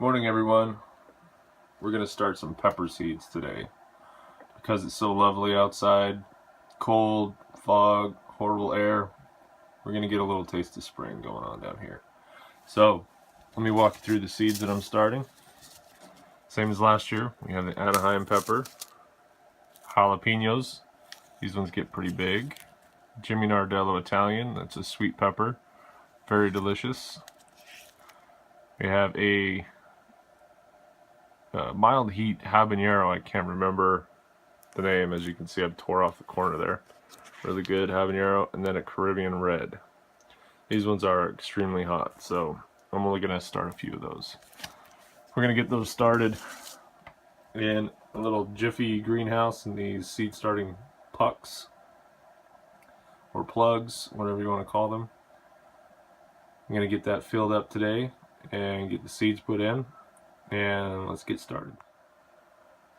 Morning everyone. We're going to start some pepper seeds today. Because it's so lovely outside, cold, fog, horrible air, we're going to get a little taste of spring going on down here. So, let me walk you through the seeds that I'm starting. Same as last year, we have the Anaheim pepper, jalapenos, these ones get pretty big, Jimmy Nardello Italian, that's a sweet pepper, very delicious. We have a mild heat habanero, I can't remember the name, as you can see I've tore off the corner there. Really good habanero, and then a Caribbean red. These ones are extremely hot, so I'm only going to start a few of those. We're going to get those started in a little Jiffy greenhouse in these seed starting pucks or plugs, whatever you want to call them. I'm going to get that filled up today and get the seeds put in, and let's get started.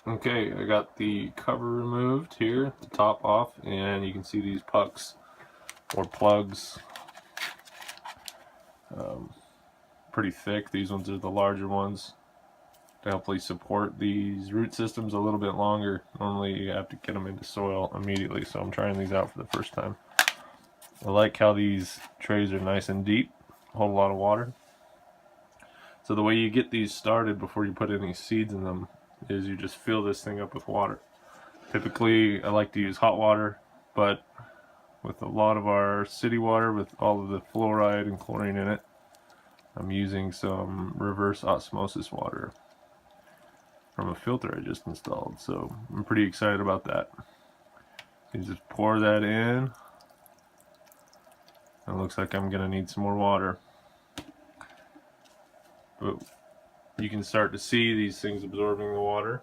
Okay, I got the cover removed here, the top off, and you can see these pucks or plugs, pretty thick. These ones are the larger ones to hopefully support these root systems a little bit longer. Normally you have to get them into soil immediately, so I'm trying these out for the first time. I like how these trays are nice and deep, hold a lot of water. So the way you get these started before you put any seeds in them is you just fill this thing up with water. Typically I like to use hot water, but with a lot of our city water with all of the fluoride and chlorine in it, I'm using some reverse osmosis water from a filter I just installed, so I'm pretty excited about that. You just pour that in. It looks like I'm gonna need some more water, but you can start to see these things absorbing the water,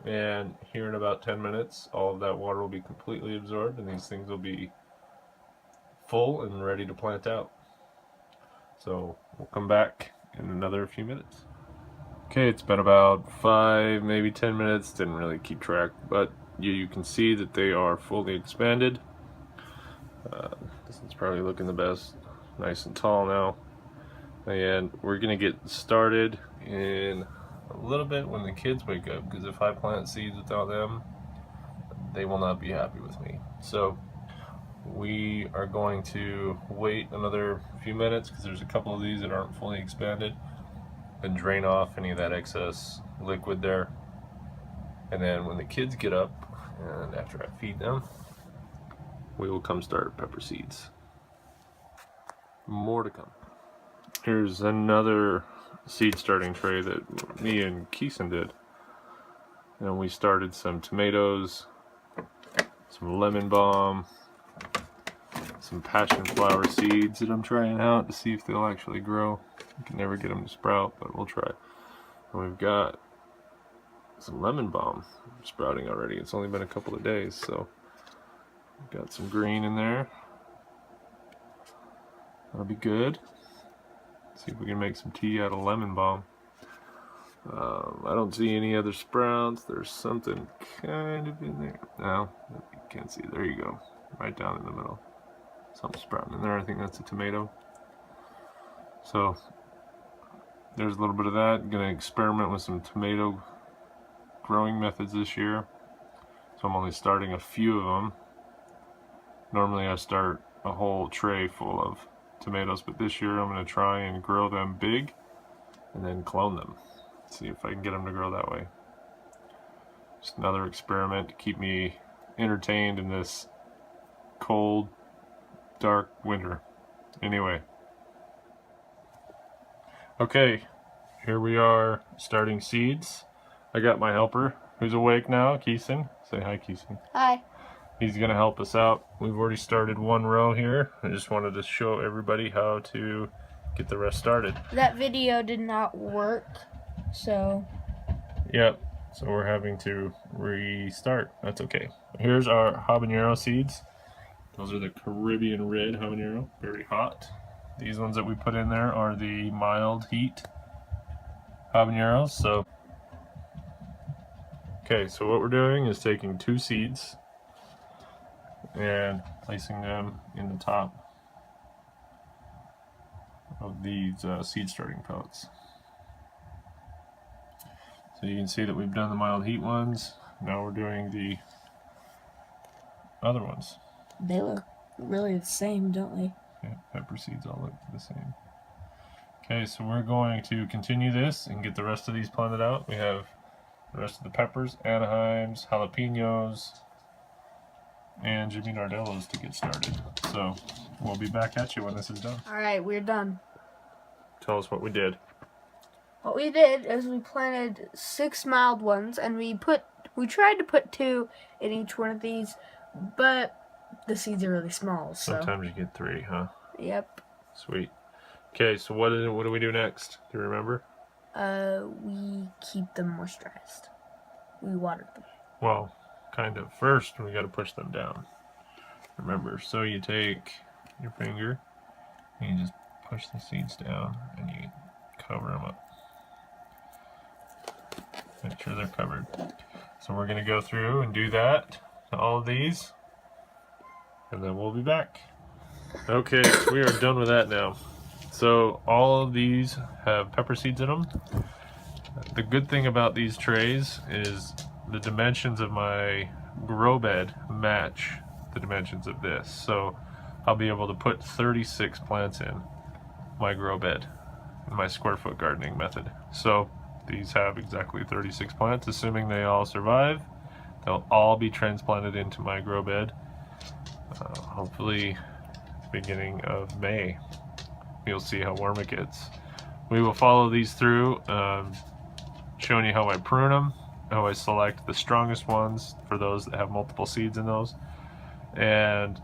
and here in about 10 minutes all of that water will be completely absorbed and these things will be full and ready to plant out. So we'll come back in another few minutes. Okay, it's been about 5, maybe 10 minutes, didn't really keep track, but you can see that they are fully expanded. This is probably looking the best, nice and tall now. And we're gonna get started in a little bit when the kids wake up, because if I plant seeds without them, they will not be happy with me. So we are going to wait another few minutes because there's a couple of these that aren't fully expanded, and drain off any of that excess liquid there. And then when the kids get up and after I feed them, we will come start pepper seeds. More to come. Here's another seed starting tray that me and Keeson did, and we started some tomatoes, some lemon balm, some passion flower seeds that I'm trying out to see if they'll actually grow. You can never get them to sprout, but we'll try. And we've got some lemon balm sprouting already. It's only been a couple of days, so we've got some green in there. That'll be good. See if we can make some tea out of lemon balm. I don't see any other sprouts. There's something kind of in there. No, you can't see it. There you go. Right down in the middle. Something sprouting in there. I think that's a tomato. So there's a little bit of that. I'm going to experiment with some tomato growing methods this year. So I'm only starting a few of them. Normally I start a whole tray full of tomatoes, but this year I'm going to try and grow them big and then clone them. See if I can get them to grow that way. Just another experiment to keep me entertained in this cold, dark winter. Anyway. Okay, here we are starting seeds. I got my helper who's awake now, Keeson. Say hi, Keeson. Hi. He's going to help us out. We've already started one row here. I just wanted to show everybody how to get the rest started. That video did not work, so... Yep, so we're having to restart. That's okay. Here's our habanero seeds. Those are the Caribbean red habanero, very hot. These ones that we put in there are the mild heat habaneros. So, okay, so what we're doing is taking 2 seeds and placing them in the top of these seed starting pellets. So you can see that we've done the mild heat ones. Now we're doing the other ones. They look really the same, don't they? Yeah, pepper seeds all look the same. Okay, so we're going to continue this and get the rest of these planted out. We have the rest of the peppers, Anaheims, jalapenos, and Jimmy Nardellos to get started. So we'll be back at you when this is done. Alright, we're done. Tell us what we did. What we did is we planted 6 mild ones, and we tried to put 2 in each one of these, but the seeds are really small. So Sometimes you get 3, huh? yep. Sweet. Okay, so what do we do next? Do you remember? We keep them moisturized. We water them. Well, kind of. First, we got to push them down. Remember, so you take your finger and you just push the seeds down and you cover them up. Make sure they're covered. So we're going to go through and do that to all of these, and then we'll be back. Okay, so we are done with that now. So all of these have pepper seeds in them. The good thing about these trays is the dimensions of my grow bed match the dimensions of this. So I'll be able to put 36 plants in my grow bed in my square foot gardening method. So these have exactly 36 plants, assuming they all survive. They'll all be transplanted into my grow bed, hopefully beginning of May. You'll see how warm it gets. We will follow these through, showing you how I prune them, how I select the strongest ones for those that have multiple seeds in those, and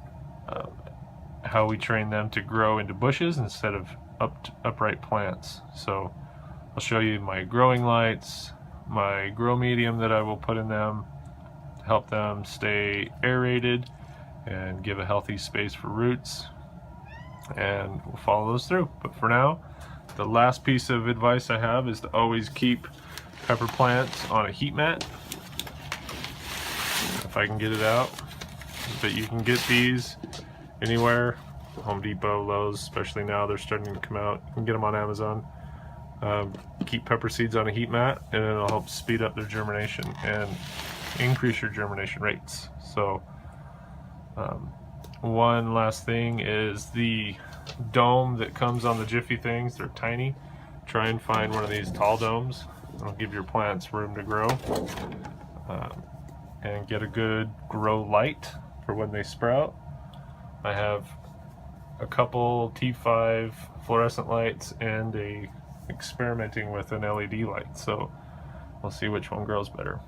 how we train them to grow into bushes instead of upright plants. So I'll show you my growing lights, my grow medium that I will put in them to help them stay aerated and give a healthy space for roots, and we'll follow those through. But for now, the last piece of advice I have is to always keep pepper plants on a heat mat, if I can get it out. But you can get these anywhere, Home Depot, Lowe's, especially now they're starting to come out. You can get them on Amazon. Keep pepper seeds on a heat mat, and it'll help speed up their germination and increase your germination rates. So one last thing is the dome that comes on the Jiffy things. They're tiny. Try and find one of these tall domes. It'll give your plants room to grow, and get a good grow light for when they sprout. I have a couple T5 fluorescent lights and experimenting with an LED light, so we'll see which one grows better.